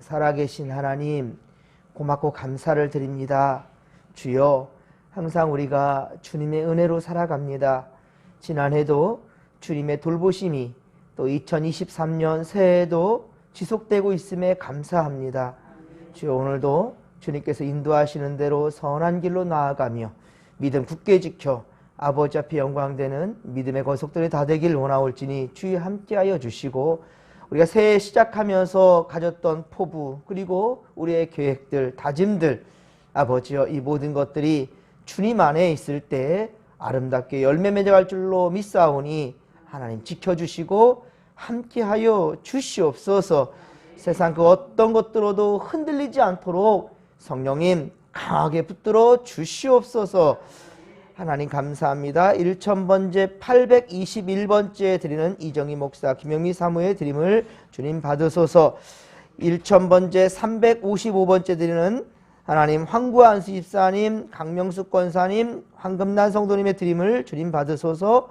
살아계신 하나님, 고맙고 감사를 드립니다. 주여, 항상 우리가 주님의 은혜로 살아갑니다. 지난해도 주님의 돌보심이 또 2023년 새해에도 지속되고 있음에 감사합니다. 주여, 오늘도 주님께서 인도하시는 대로 선한 길로 나아가며 믿음 굳게 지켜 아버지 앞에 영광되는 믿음의 거석들이 다 되길 원하올지니 주여 함께하여 주시고, 우리가 새해 시작하면서 가졌던 포부 그리고 우리의 계획들, 다짐들, 아버지여, 이 모든 것들이 주님 안에 있을 때 아름답게 열매 맺어갈 줄로 믿사오니 하나님 지켜주시고 함께하여 주시옵소서. 세상 그 어떤 것들로도 흔들리지 않도록 성령님 강하게 붙들어 주시옵소서. 하나님 감사합니다. 1000번째 821번째 드리는 이정희 목사 김영미 사무의 드림을 주님 받으소서. 1000번째 355번째 드리는 하나님 황구한수 집사님, 강명숙 권사님, 황금난 성도님의 드림을 주님 받으소서.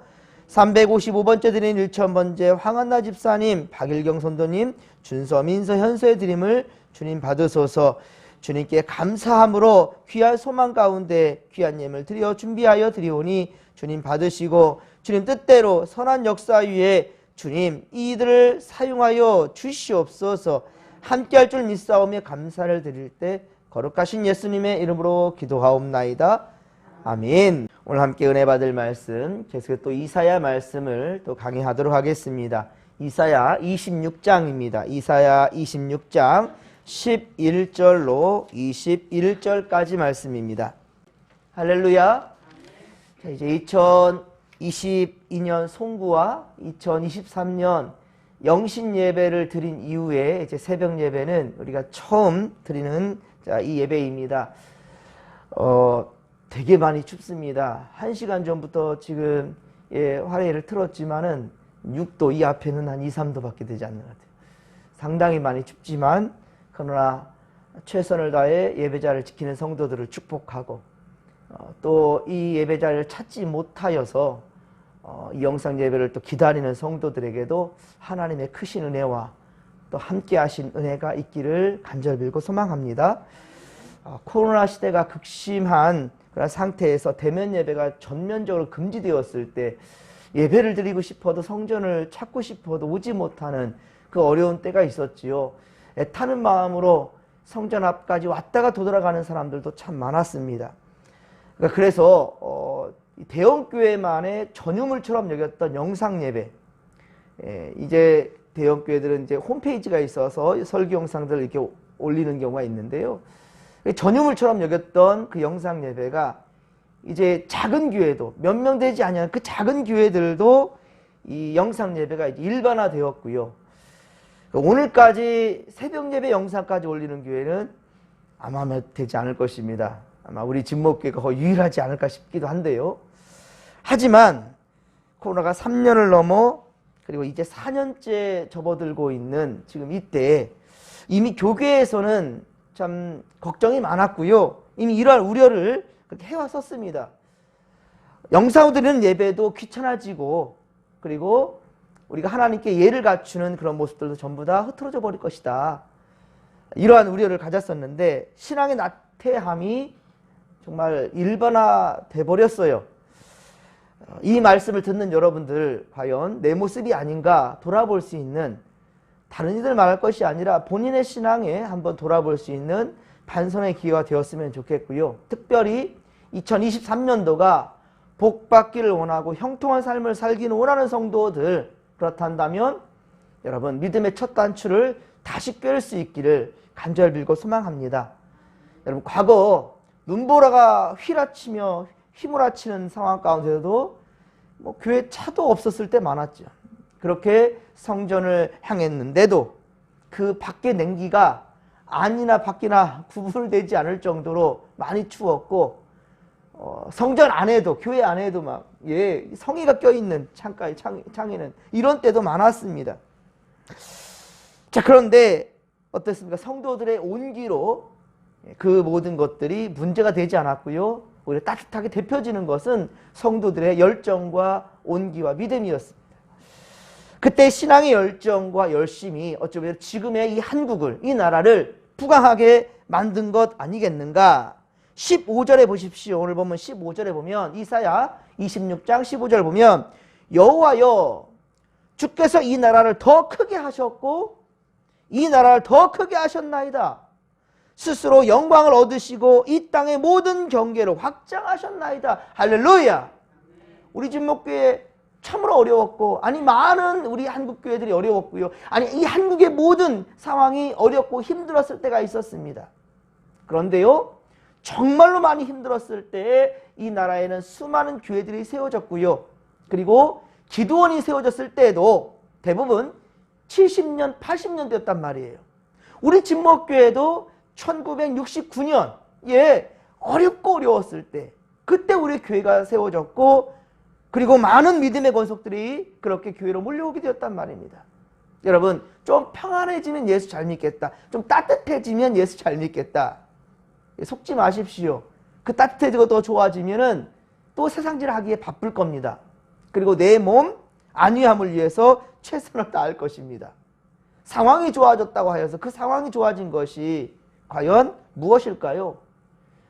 355번째 드리는 1000번째 황한나 집사님, 박일경 선도님, 준서민서 현서의 드림을 주님 받으소서. 주님께 감사함으로 귀한 소망 가운데 귀한 예물 드려 준비하여 드리오니 주님 받으시고, 주님 뜻대로 선한 역사 위에 주님 이들을 사용하여 주시옵소서. 함께할 줄 믿사오며 감사를 드릴 때 거룩하신 예수님의 이름으로 기도하옵나이다. 아멘. 오늘 함께 은혜 받을 말씀, 계속해서 또 이사야 말씀을 또 강의하도록 하겠습니다. 이사야 26장입니다. 이사야 26장 11절로 21절까지 말씀입니다. 할렐루야. 자, 이제 2022년 송구와 2023년 영신 예배를 드린 이후에 이제 새벽 예배는 우리가 처음 드리는 이 예배입니다. 되게 많이 춥습니다. 1시간 전부터 지금 화레를 틀었지만은 6도, 이 앞에는 한 2, 3도 밖에 되지 않는 것 같아요. 상당히 많이 춥지만 그러나 최선을 다해 예배자를 지키는 성도들을 축복하고, 또 이 예배자를 찾지 못하여서 이 영상 예배를 또 기다리는 성도들에게도 하나님의 크신 은혜와 또 함께 하신 은혜가 있기를 간절히 빌고 소망합니다. 코로나 시대가 극심한 그런 상태에서 대면 예배가 전면적으로 금지되었을 때 예배를 드리고 싶어도 성전을 찾고 싶어도 오지 못하는 그 어려운 때가 있었지요. 애타는 마음으로 성전 앞까지 왔다가 도돌아가는 사람들도 참 많았습니다. 그래서 대형교회만의 전유물처럼 여겼던 영상예배, 이제 대형교회들은 이제 홈페이지가 있어서 설교 영상들을 이렇게 올리는 경우가 있는데요. 전유물처럼 여겼던 그 영상예배가 이제 작은 교회도, 몇 명 되지 않은 그 작은 교회들도 이 영상예배가 이제 일반화되었고요. 오늘까지 새벽예배 영상까지 올리는 교회는 아마 되지 않을 것입니다. 아마 우리 진목교회가 거의 유일하지 않을까 싶기도 한데요. 하지만 코로나가 3년을 넘어 그리고 이제 4년째 접어들고 있는 지금 이때 이미 교계에서는 참 걱정이 많았고요. 이미 이러한 우려를 그렇게 해왔었습니다. 영상으로 드리는 예배도 귀찮아지고, 그리고 우리가 하나님께 예를 갖추는 그런 모습들도 전부 다 흐트러져 버릴 것이다. 이러한 우려를 가졌었는데 신앙의 나태함이 정말 일반화돼 버렸어요. 이 말씀을 듣는 여러분들, 과연 내 모습이 아닌가 돌아볼 수 있는, 다른 이들 말할 것이 아니라 본인의 신앙에 한번 돌아볼 수 있는 반성의 기회가 되었으면 좋겠고요. 특별히 2023년도가 복받기를 원하고 형통한 삶을 살기는 원하는 성도들, 그렇단다면 여러분 믿음의 첫 단추를 다시 꿰을 수 있기를 간절히 빌고 소망합니다. 여러분, 과거 눈보라가 휘라치며 휘몰아치는 상황 가운데도 교회 차도 없었을 때 많았죠. 그렇게 성전을 향했는데도 그 밖의 냉기가 안이나 밖이나 구분되지 않을 정도로 많이 추웠고, 성전 안에도, 교회 안에도 막 성의가 껴있는 창에는 이런 때도 많았습니다. 자, 그런데 어떻습니까? 성도들의 온기로 그 모든 것들이 문제가 되지 않았고요. 오히려 따뜻하게 데펴지는 것은 성도들의 열정과 온기와 믿음이었습니다. 그때 신앙의 열정과 열심이 어쩌면 지금의 이 한국을, 이 나라를 부강하게 만든 것 아니겠는가. 15절에 보십시오. 오늘 보면 15절에 보면 이사야 26장 15절 보면 여호와여 주께서 이 나라를 더 크게 하셨고 이 나라를 더 크게 하셨나이다. 스스로 영광을 얻으시고 이 땅의 모든 경계를 확장하셨나이다. 할렐루야. 우리 진목교회 참으로 어려웠고, 아니 많은 우리 한국 교회들이 어려웠고요. 아니 이 한국의 모든 상황이 어렵고 힘들었을 때가 있었습니다. 그런데요, 정말로 많이 힘들었을 때에 이 나라에는 수많은 교회들이 세워졌고요. 그리고 기도원이 세워졌을 때에도 대부분 70년, 80년대였단 말이에요. 우리 진목교회도 1969년, 어렵고 어려웠을 때, 그때 우리 교회가 세워졌고, 그리고 많은 믿음의 권속들이 그렇게 교회로 몰려오게 되었단 말입니다. 여러분, 좀 평안해지면 예수 잘 믿겠다. 좀 따뜻해지면 예수 잘 믿겠다. 속지 마십시오. 그 따뜻해지고 더 좋아지면은 또 세상질 하기에 바쁠 겁니다. 그리고 내 몸 안위함을 위해서 최선을 다할 것입니다. 상황이 좋아졌다고 하여서 그 상황이 좋아진 것이 과연 무엇일까요?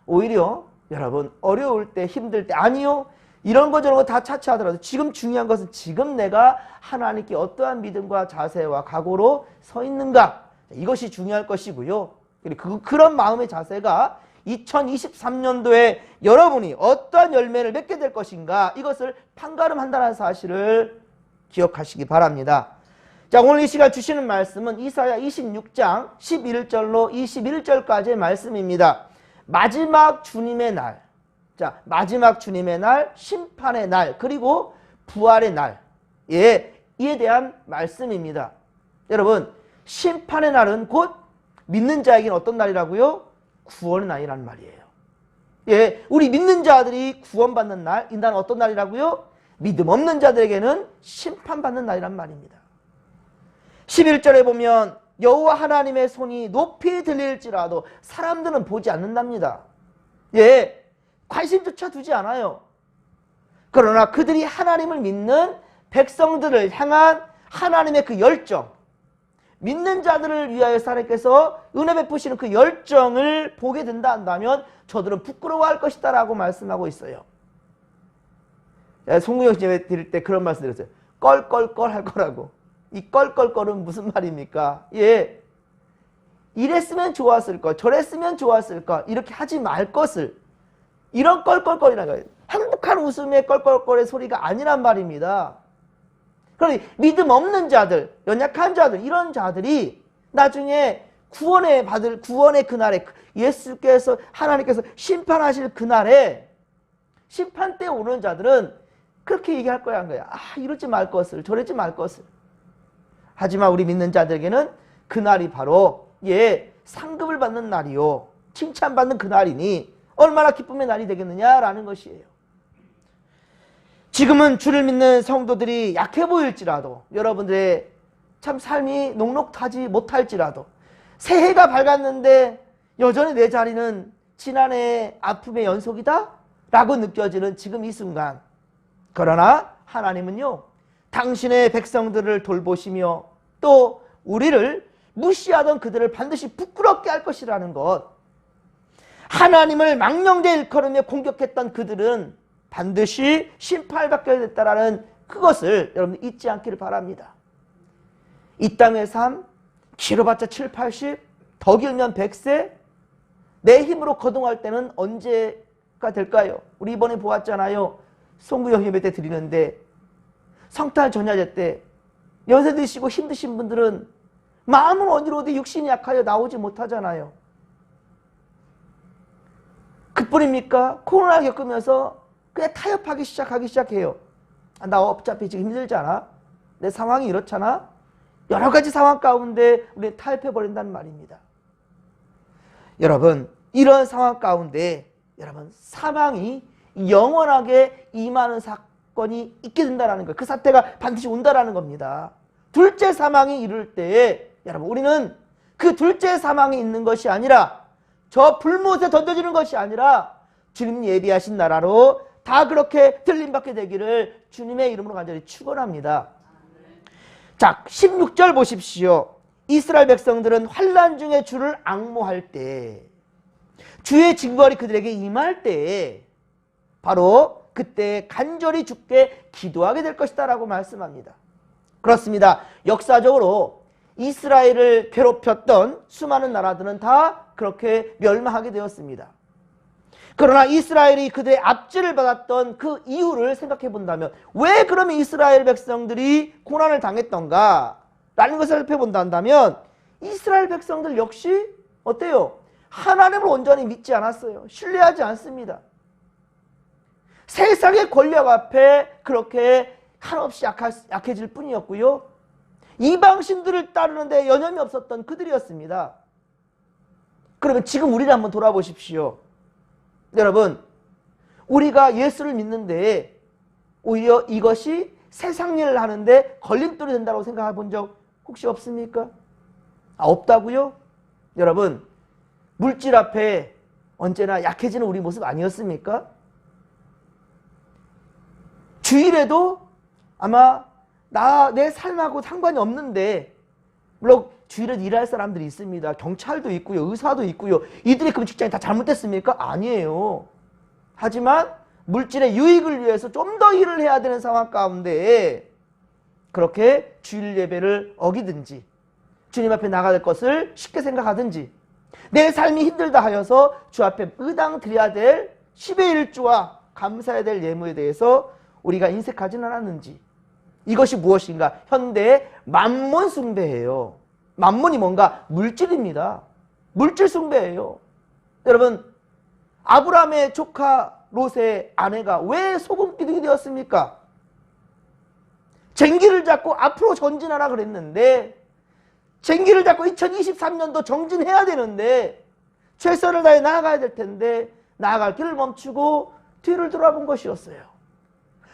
오히려 여러분 어려울 때 힘들 때 아니요. 이런 거 저런 거 다 차치하더라도 지금 중요한 것은 지금 내가 하나님께 어떠한 믿음과 자세와 각오로 서 있는가. 이것이 중요할 것이고요. 그런 마음의 자세가 2023년도에 여러분이 어떠한 열매를 맺게 될 것인가 이것을 판가름한다는 사실을 기억하시기 바랍니다. 자, 오늘 이 시간 주시는 말씀은 이사야 26장 11절로 21절까지의 말씀입니다. 마지막 주님의 날, 자, 마지막 주님의 날, 심판의 날, 그리고 부활의 날, 이에 대한 말씀입니다. 여러분, 심판의 날은 곧 믿는 자에게는 어떤 날이라고요? 구원의 날이란 말이에요. 우리 믿는 자들이 구원받는 날, 이 날은 어떤 날이라고요? 믿음 없는 자들에게는 심판받는 날이란 말입니다. 11절에 보면 여호와 하나님의 손이 높이 들릴지라도 사람들은 보지 않는답니다. 관심조차 두지 않아요. 그러나 그들이 하나님을 믿는 백성들을 향한 하나님의 그 열정, 믿는 자들을 위하여 하나님께서 은혜 베푸시는 그 열정을 보게 된다 한다면 저들은 부끄러워할 것이다 라고 말씀하고 있어요. 송구영 예배 드릴 때 그런 말씀 드렸어요. 껄껄껄 할 거라고. 이 껄껄껄은 무슨 말입니까? 이랬으면 좋았을 것, 저랬으면 좋았을 것, 이렇게 하지 말 것을, 이런 껄껄껄이라는 거예요. 행복한 웃음의 껄껄껄의 소리가 아니란 말입니다. 그러니 믿음 없는 자들, 연약한 자들, 이런 자들이 나중에 구원의 그날에 예수께서 하나님께서 심판하실 그날에 심판 때 오는 자들은 그렇게 얘기할 거야 한 거야. 이러지 말 것을, 저러지 말 것을. 하지만 우리 믿는 자들에게는 그날이 바로 상급을 받는 날이요, 칭찬받는 그날이니 얼마나 기쁨의 날이 되겠느냐라는 것이에요. 지금은 주를 믿는 성도들이 약해 보일지라도, 여러분들의 참 삶이 녹록하지 못할지라도, 새해가 밝았는데 여전히 내 자리는 지난해의 아픔의 연속이다 라고 느껴지는 지금 이 순간, 그러나 하나님은요, 당신의 백성들을 돌보시며 또 우리를 무시하던 그들을 반드시 부끄럽게 할 것이라는 것, 하나님을 망령되이 일컬으며 공격했던 그들은 반드시 심판을 받게 됐다라는 그것을 여러분 잊지 않기를 바랍니다. 이 땅의 삶, 길어봤자 7, 80, 더 길면 100세, 내 힘으로 거동할 때는 언제가 될까요? 우리 이번에 보았잖아요. 송구영 예배 때 드리는데 성탄 전야제 때 연세 드시고 힘드신 분들은 마음은 어디로든 육신이 약하여 나오지 못하잖아요. 그뿐입니까? 코로나 겪으면서 그냥 타협하기 시작해요. 나 어차피 지금 힘들잖아. 내 상황이 이렇잖아. 여러 가지 상황 가운데 우리 타협해버린다는 말입니다. 여러분, 이런 상황 가운데 여러분 사망이 영원하게 임하는 사건이 있게 된다는 거예요. 그 사태가 반드시 온다라는 겁니다. 둘째 사망이 이룰 때에 여러분 우리는 그 둘째 사망이 있는 것이 아니라, 저 불못에 던져지는 것이 아니라 주님 예비하신 나라로 다 그렇게 들림받게 되기를 주님의 이름으로 간절히 축원합니다. 자, 16절 보십시오. 이스라엘 백성들은 환난 중에 주를 앙모할 때, 주의 징벌이 그들에게 임할 때에 바로 그때 간절히 주께 기도하게 될 것이다 라고 말씀합니다. 그렇습니다. 역사적으로 이스라엘을 괴롭혔던 수많은 나라들은 다 그렇게 멸망하게 되었습니다. 그러나 이스라엘이 그들의 압제를 받았던 그 이유를 생각해 본다면 왜 그러면 이스라엘 백성들이 고난을 당했던가 라는 것을 살펴본다면 이스라엘 백성들 역시 어때요? 하나님을 온전히 믿지 않았어요. 신뢰하지 않습니다. 세상의 권력 앞에 그렇게 한없이 약해질 뿐이었고요. 이방신들을 따르는데 여념이 없었던 그들이었습니다. 그러면 지금 우리를 한번 돌아보십시오. 여러분, 우리가 예수를 믿는데 오히려 이것이 세상 일을 하는데 걸림돌이 된다고 생각해 본 적 혹시 없습니까? 없다고요? 여러분, 물질 앞에 언제나 약해지는 우리 모습 아니었습니까? 주일에도 아마 내 삶하고 상관이 없는데, 물론 주일에 일할 사람들이 있습니다. 경찰도 있고요, 의사도 있고요. 이들이 그럼 직장이 다 잘못됐습니까? 아니에요. 하지만 물질의 유익을 위해서 좀 더 일을 해야 되는 상황 가운데 그렇게 주일 예배를 어기든지 주님 앞에 나가야 될 것을 쉽게 생각하든지 내 삶이 힘들다 하여서 주 앞에 의당 드려야 될 10의 1조와 감사해야 될 예물에 대해서 우리가 인색하지는 않았는지, 이것이 무엇인가? 현대의 만몬 숭배예요. 만몬이 뭔가? 물질입니다. 물질 숭배예요. 여러분, 아브라함의 조카 롯의 아내가 왜 소금 기둥이 되었습니까? 쟁기를 잡고 앞으로 전진하라 그랬는데, 쟁기를 잡고 2023년도 정진해야 되는데 최선을 다해 나아가야 될 텐데 나아갈 길을 멈추고 뒤를 돌아본 것이었어요.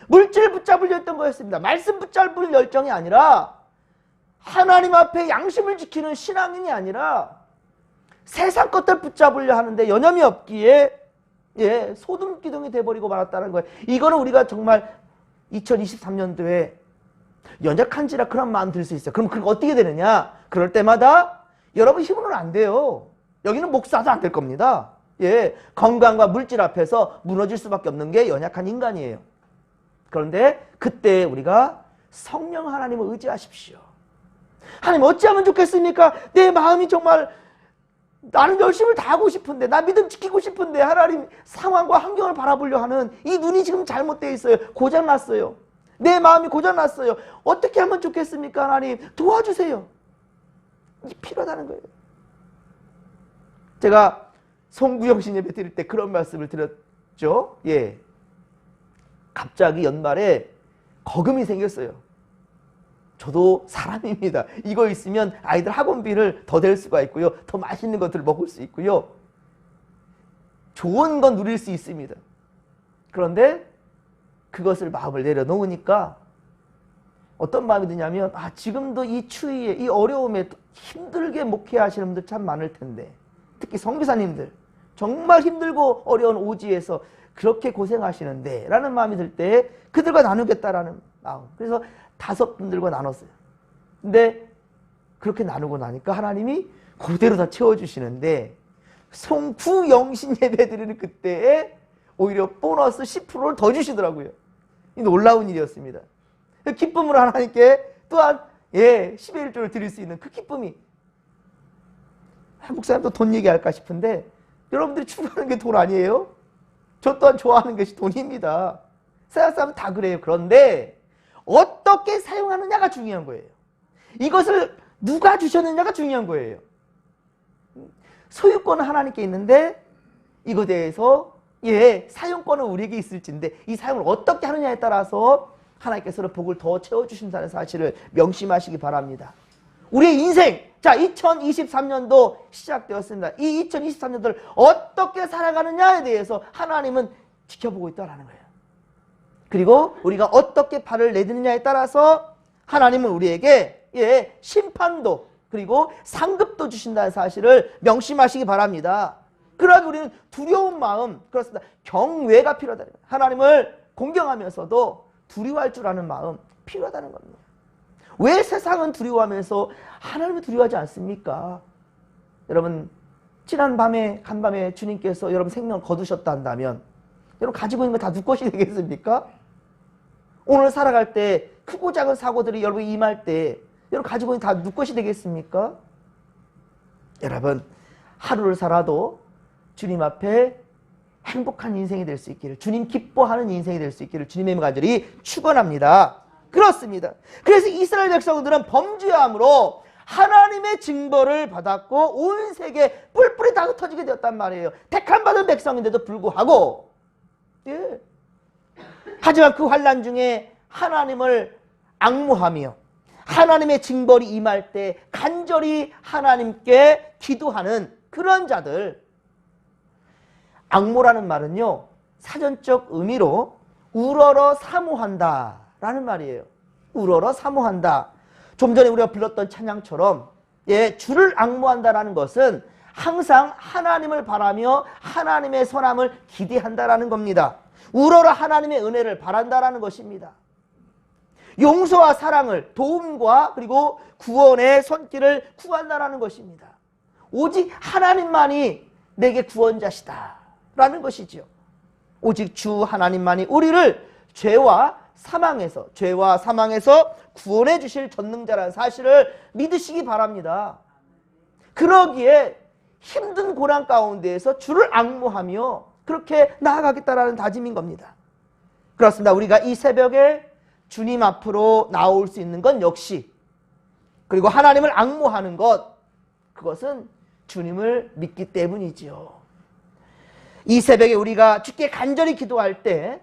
물질 붙잡으려 했던 거였습니다. 말씀 붙잡을 열정이 아니라, 하나님 앞에 양심을 지키는 신앙인이 아니라 세상 것들 붙잡으려 하는데 여념이 없기에 소금기둥이 돼버리고 말았다는 거예요. 이거는 우리가 정말 2023년도에 연약한지라 그런 마음 들 수 있어요. 그럼 그거 어떻게 되느냐? 그럴 때마다 여러분 힘으로는 안 돼요. 여기는 목사도 안 될 겁니다. 건강과 물질 앞에서 무너질 수밖에 없는 게 연약한 인간이에요. 그런데 그때 우리가 성령 하나님을 의지하십시오. 하나님 어찌하면 좋겠습니까? 내 마음이 정말 나는 열심을 다하고 싶은데, 나 믿음 지키고 싶은데 하나님 상황과 환경을 바라보려 하는 이 눈이 지금 잘못되어 있어요. 고장났어요. 내 마음이 고장났어요. 어떻게 하면 좋겠습니까? 하나님 도와주세요. 이게 필요하다는 거예요. 제가 송구영신 예배 드릴 때 그런 말씀을 드렸죠. 갑자기 연말에 거금이 생겼어요. 저도 사람입니다. 이거 있으면 아이들 학원비를 더 댈 수가 있고요. 더 맛있는 것들을 먹을 수 있고요. 좋은 건 누릴 수 있습니다. 그런데 그것을 마음을 내려놓으니까 어떤 마음이 드냐면, 지금도 이 추위에, 이 어려움에 힘들게 목회하시는 분들 참 많을 텐데, 특히 선교사님들 정말 힘들고 어려운 오지에서 그렇게 고생하시는데 라는 마음이 들 때 그들과 나누겠다라는 마음. 그래서 5분들과 나눴어요. 근데 그렇게 나누고 나니까 하나님이 그대로 다 채워주시는데, 송구영신 예배 드리는 그때에 오히려 보너스 10%를 더 주시더라고요. 이 놀라운 일이었습니다. 기쁨으로 하나님께 또한 10의 1조를 드릴 수 있는 그 기쁨이, 한국 사람도 돈 얘기할까 싶은데 여러분들이 추구하는 게 돈 아니에요? 저 또한 좋아하는 것이 돈입니다. 세상 사람은 다 그래요. 그런데 어떻게 사용하느냐가 중요한 거예요. 이것을 누가 주셨느냐가 중요한 거예요. 소유권은 하나님께 있는데 이거에 대해서 사용권은 우리에게 있을진데 이 사용을 어떻게 하느냐에 따라서 하나님께서는 복을 더 채워주신다는 사실을 명심하시기 바랍니다. 우리의 인생, 자 2023년도 시작되었습니다. 이 2023년도를 어떻게 살아가느냐에 대해서 하나님은 지켜보고 있다는 거예요. 그리고 우리가 어떻게 발을 내딛느냐에 따라서 하나님은 우리에게 심판도 그리고 상급도 주신다는 사실을 명심하시기 바랍니다. 그러면 우리는 두려운 마음, 그렇습니다. 경외가 필요하다는 거예요. 하나님을 공경하면서도 두려워할 줄 아는 마음 필요하다는 겁니다. 왜 세상은 두려워하면서 하나님을 두려워하지 않습니까? 여러분, 지난 밤에 간밤에 주님께서 여러분 생명을 거두셨다 한다면 여러분 가지고 있는 거 다 누것이 되겠습니까? 오늘 살아갈 때 크고 작은 사고들이 여러분 임할 때 여러분 가지고 있는 다 누것이 되겠습니까? 여러분, 하루를 살아도 주님 앞에 행복한 인생이 될 수 있기를, 주님 기뻐하는 인생이 될 수 있기를 주님의 간절히 축원합니다. 그렇습니다. 그래서 이스라엘 백성들은 범죄함으로 하나님의 징벌을 받았고 온 세계 뿔뿔이 다 흩어지게 되었단 말이에요. 택함받은 백성인데도 불구하고. 예. 하지만 그 환난 중에 하나님을 앙무하며 하나님의 징벌이 임할 때 간절히 하나님께 기도하는 그런 자들, 앙모라는 말은요 사전적 의미로 우러러 사모한다 라는 말이에요. 우러러 사모한다. 좀 전에 우리가 불렀던 찬양처럼 주를 앙모한다라는 것은 항상 하나님을 바라며 하나님의 선함을 기대한다라는 겁니다. 우러러 하나님의 은혜를 바란다라는 것입니다. 용서와 사랑을, 도움과 그리고 구원의 손길을 구한다라는 것입니다. 오직 하나님만이 내게 구원자시다 라는 것이죠. 오직 주 하나님만이 우리를 죄와 사망에서 구원해 주실 전능자라는 사실을 믿으시기 바랍니다. 그러기에 힘든 고난 가운데에서 주를 앙모하며 그렇게 나아가겠다라는 다짐인 겁니다. 그렇습니다. 우리가 이 새벽에 주님 앞으로 나올 수 있는 건 역시, 그리고 하나님을 앙모하는 것, 그것은 주님을 믿기 때문이지요. 이 새벽에 우리가 주께 간절히 기도할 때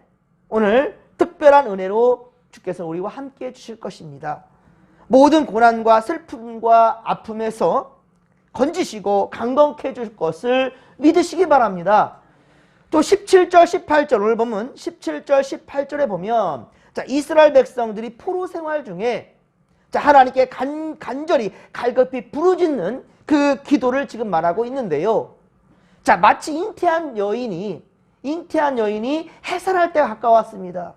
오늘 특별한 은혜로 주께서 우리와 함께 해주실 것입니다. 모든 고난과 슬픔과 아픔에서 건지시고 강건케 해줄 것을 믿으시기 바랍니다. 또 17절 18절 오늘 보면 17절 18절에 보면 자, 이스라엘 백성들이 포로 생활 중에 자, 하나님께 간절히 갈급히 부르짖는 그 기도를 지금 말하고 있는데요. 자, 마치 잉태한 여인이 해산할 때가 가까웠습니다.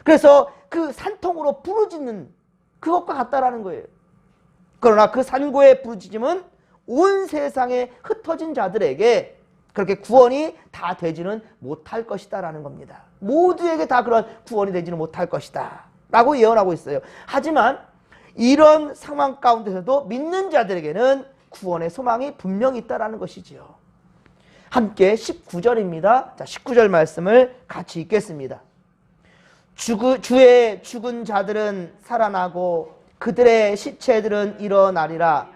그래서 그 산통으로 부르짖는 그것과 같다라는 거예요. 그러나 그 산고의 부르짖음은 온 세상에 흩어진 자들에게 그렇게 구원이 다 되지는 못할 것이다 라는 겁니다. 모두에게 다 그런 구원이 되지는 못할 것이다 라고 예언하고 있어요. 하지만 이런 상황 가운데서도 믿는 자들에게는 구원의 소망이 분명히 있다라는 것이지요. 함께 19절입니다. 자, 19절 말씀을 같이 읽겠습니다. 주의 죽은 자들은 살아나고 그들의 시체들은 일어나리라.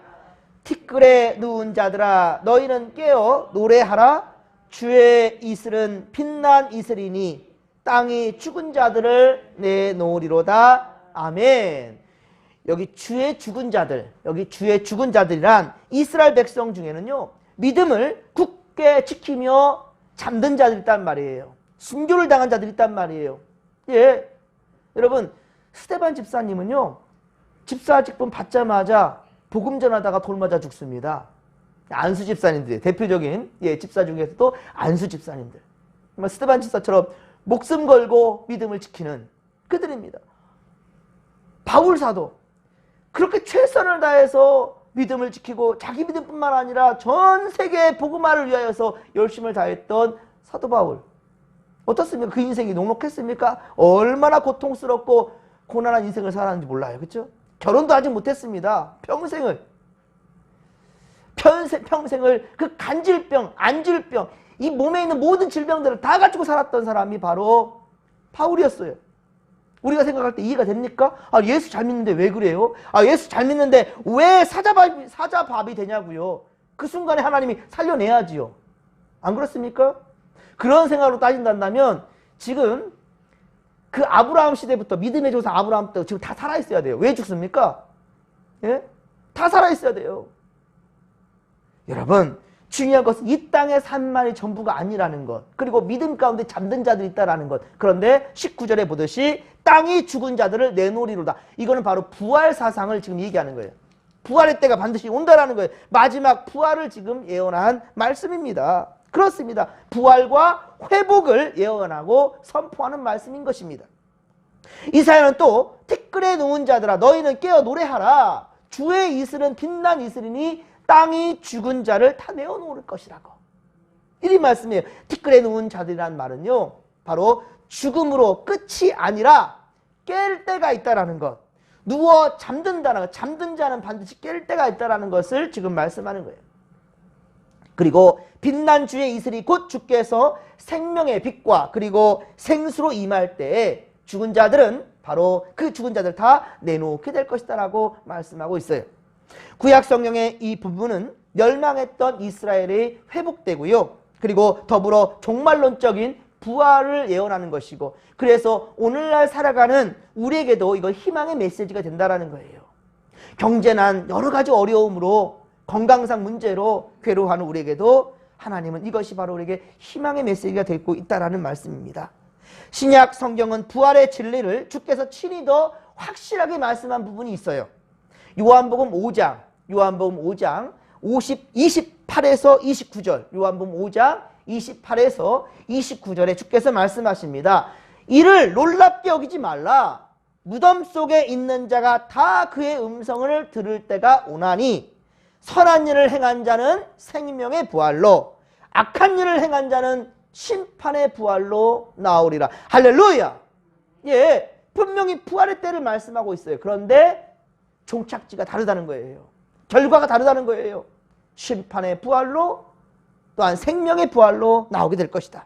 티끌에 누운 자들아 너희는 깨어 노래하라. 주의 이슬은 빛난 이슬이니 땅이 죽은 자들을 내놓으리로다. 아멘. 여기 주의 죽은 자들이란 이스라엘 백성 중에는요 믿음을 굳게 지키며 잠든 자들이 있단 말이에요. 순교를 당한 자들이 있단 말이에요. 예, 여러분 스데반 집사님은요 집사 직분 받자마자 복음 전하다가 돌 맞아 죽습니다. 안수 집사님들, 대표적인 집사 중에서도 안수 집사님들, 스데반 집사처럼 목숨 걸고 믿음을 지키는 그들입니다. 바울 사도 그렇게 최선을 다해서 믿음을 지키고 자기 믿음뿐만 아니라 전 세계 복음화를 위하여서 열심을 다했던 사도 바울, 어떻습니까? 그 인생이 녹록했습니까? 얼마나 고통스럽고 고난한 인생을 살았는지 몰라요. 그렇죠? 결혼도 아직 못했습니다. 평생을 그 간질병, 안질병, 이 몸에 있는 모든 질병들을 다 가지고 살았던 사람이 바로 바울이었어요. 우리가 생각할 때 이해가 됩니까? 아, 예수 잘 믿는데 왜 그래요? 아, 예수 잘 믿는데 왜 사자밥이 되냐고요? 그 순간에 하나님이 살려내야지요. 안 그렇습니까? 그런 생각으로 따진다면 지금 그 아브라함 시대부터 믿음의 조상 아브라함 때 지금 다 살아있어야 돼요. 왜 죽습니까? 예? 다 살아있어야 돼요. 여러분, 중요한 것은 이 땅의 산만이 전부가 아니라는 것, 그리고 믿음 가운데 잠든 자들이 있다는 것. 그런데 19절에 보듯이 땅이 죽은 자들을 내놓으리로다. 이거는 바로 부활 사상을 지금 얘기하는 거예요. 부활의 때가 반드시 온다라는 거예요. 마지막 부활을 지금 예언한 말씀입니다. 그렇습니다. 부활과 회복을 예언하고 선포하는 말씀인 것입니다. 이사야는 또 티끌에 누운 자들아 너희는 깨어 노래하라. 주의 이슬은 빛난 이슬이니 땅이 죽은 자를 다 내어놓을 것이라고. 이 말씀이에요. 티끌에 누운 자들이란 말은요, 바로 죽음으로 끝이 아니라 깰 때가 있다라는 것. 누워 잠든다는 것. 잠든 자는 반드시 깰 때가 있다라는 것을 지금 말씀하는 거예요. 그리고 빛난 주의 이슬이 곧 주께서 생명의 빛과 그리고 생수로 임할 때에 죽은 자들은 바로 그 죽은 자들 다 내놓게 될 것이다 라고 말씀하고 있어요. 구약 성경의 이 부분은 멸망했던 이스라엘이 회복되고요. 그리고 더불어 종말론적인 부활을 예언하는 것이고, 그래서 오늘날 살아가는 우리에게도 이거 희망의 메시지가 된다라는 거예요. 경제난 여러 가지 어려움으로 건강상 문제로 괴로워하는 우리에게도 하나님은 이것이 바로 우리에게 희망의 메시지가 되고 있다라는 말씀입니다. 신약 성경은 부활의 진리를 주께서 친히 더 확실하게 말씀한 부분이 있어요. 요한복음 5장 28에서 29절, 요한복음 5장 28에서 29절에 주께서 말씀하십니다. 이를 놀랍게 여기지 말라. 무덤 속에 있는 자가 다 그의 음성을 들을 때가 오나니 선한 일을 행한 자는 생명의 부활로, 악한 일을 행한 자는 심판의 부활로 나오리라. 할렐루야. 예, 분명히 부활의 때를 말씀하고 있어요. 그런데 종착지가 다르다는 거예요. 결과가 다르다는 거예요. 심판의 부활로, 또한 생명의 부활로 나오게 될 것이다.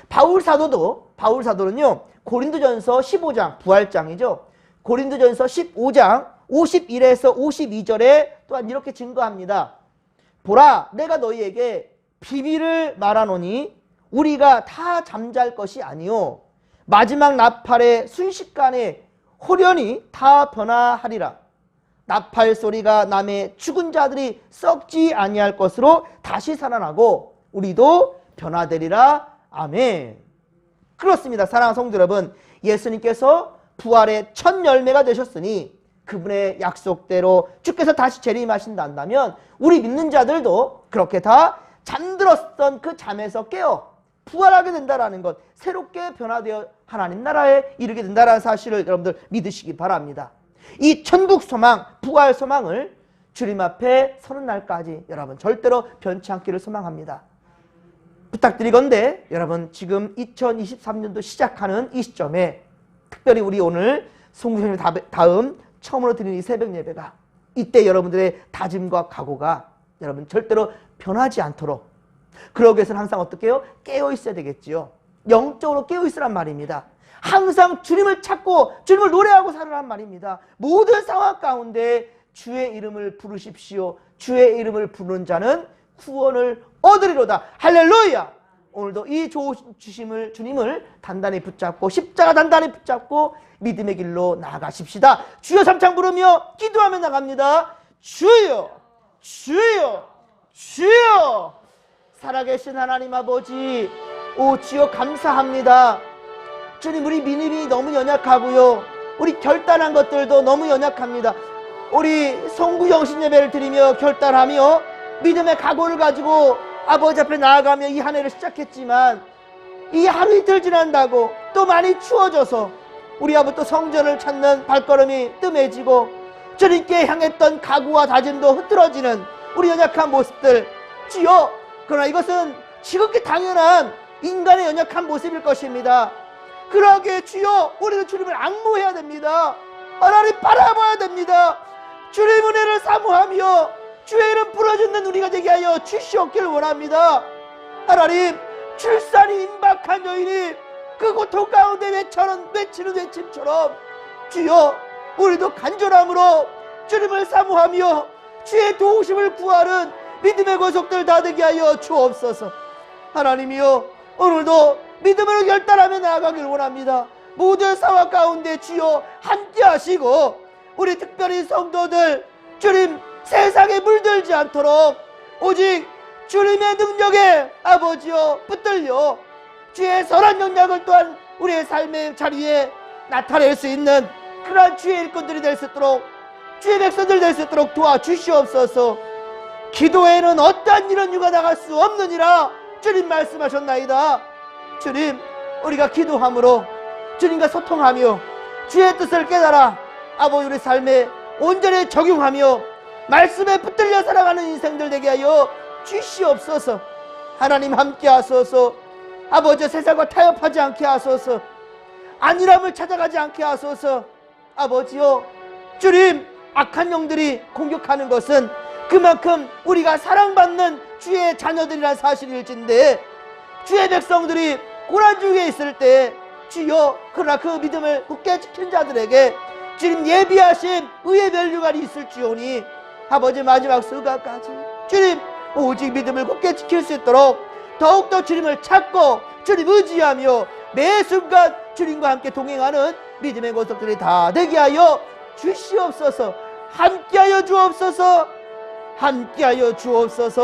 바울 사도는요, 고린도전서 15장, 부활장이죠. 고린도전서 15장 51에서 52절에 또한 이렇게 증거합니다. 보라, 내가 너희에게 비밀을 말하노니 우리가 다 잠잘 것이 아니요 마지막 나팔의 순식간에 호련히 다 변화하리라. 나팔 소리가 남의 죽은 자들이 썩지 아니할 것으로 다시 살아나고 우리도 변화되리라. 아멘. 그렇습니다. 사랑하는 성도 여러분, 예수님께서 부활의 첫 열매가 되셨으니 그분의 약속대로 주께서 다시 재림하신다면 우리 믿는 자들도 그렇게 다 잠들었던 그 잠에서 깨어 부활하게 된다라는 것, 새롭게 변화되어 하나님 나라에 이르게 된다라는 사실을 여러분들 믿으시기 바랍니다. 이 천국 소망, 부활 소망을 주님 앞에 서는 날까지 여러분 절대로 변치 않기를 소망합니다. 부탁드리건대 여러분, 지금 2023년도 시작하는 이 시점에 특별히 우리 오늘 송구생일 다음 처음으로 드리는 이 새벽 예배가, 이때 여러분들의 다짐과 각오가 여러분 절대로 변하지 않도록, 그러기 위해서는 항상 어떻게 해요? 깨어 있어야 되겠지요. 영적으로 깨어 있으란 말입니다. 항상 주님을 찾고 주님을 노래하고 살으란 말입니다. 모든 상황 가운데 주의 이름을 부르십시오. 주의 이름을 부르는 자는 구원을 얻으리로다. 할렐루야. 오늘도 이 주심을 주님을 단단히 붙잡고 십자가 단단히 붙잡고 믿음의 길로 나아가십시다. 주여 삼창 부르며 기도하며 나갑니다. 주여, 주여, 주여. 살아계신 하나님 아버지, 오 주여 감사합니다. 주님, 우리 믿음이 너무 연약하고요, 우리 결단한 것들도 너무 연약합니다. 우리 송구영신 예배를 드리며 결단하며 믿음의 각오를 가지고 아버지 앞에 나아가며 이 한 해를 시작했지만 이 하루 이틀 지난다고 또 많이 추워져서 우리 아버지 또 성전을 찾는 발걸음이 뜸해지고 주님께 향했던 각오와 다짐도 흐트러지는 우리 연약한 모습들, 주여, 그러나 이것은 지극히 당연한 인간의 연약한 모습일 것입니다. 그러기에 주여, 우리는 주님을 앙모해야 됩니다. 하나님 바라봐야 됩니다. 주의 은혜를 사모하며 주의 이름 부르짖는 우리가 되게 하여 주시옵기를 원합니다. 하나님, 출산이 임박한 여인이 그 고통 가운데 외치는 외침처럼 주여, 우리도 간절함으로 주님을 사모하며 주의 도우심을 구하는 믿음의 권속들 다 되게 하여 주옵소서. 하나님이여, 오늘도 믿음으로 결단하며 나아가길 원합니다. 모든 상황 가운데 주여 함께 하시고 우리 특별히 성도들 주님 세상에 물들지 않도록 오직 주님의 능력에 아버지여 붙들려 주의 선한 영향을 또한 우리의 삶의 자리에 나타낼 수 있는 그러한 주의 일꾼들이 될 수 있도록, 주의 백성들 될 수 있도록 도와주시옵소서. 기도에는 어떠한 일은 유가 나갈 수 없느니라 주님 말씀하셨나이다. 주님, 우리가 기도함으로 주님과 소통하며 주의 뜻을 깨달아 아버지 우리 삶에 온전히 적용하며 말씀에 붙들려 살아가는 인생들 되게 하여 주시옵소서. 하나님 함께 하소서. 아버지 세상과 타협하지 않게 하소서. 안일함을 찾아가지 않게 하소서. 아버지요, 주님, 악한 영들이 공격하는 것은 그만큼 우리가 사랑받는 주의 자녀들이란 사실일진데, 주의 백성들이 고난 중에 있을 때 주여, 그러나 그 믿음을 굳게 지킨 자들에게 주님 예비하신 의의 면류관이 있을지오니 아버지 마지막 순간까지 주님 오직 믿음을 굳게 지킬 수 있도록 더욱더 주님을 찾고 주님 의지하며 매 순간 주님과 함께 동행하는 믿음의 권속들이 다 되게 하여 주시옵소서. 함께하여 주옵소서. 함께하여 주옵소서.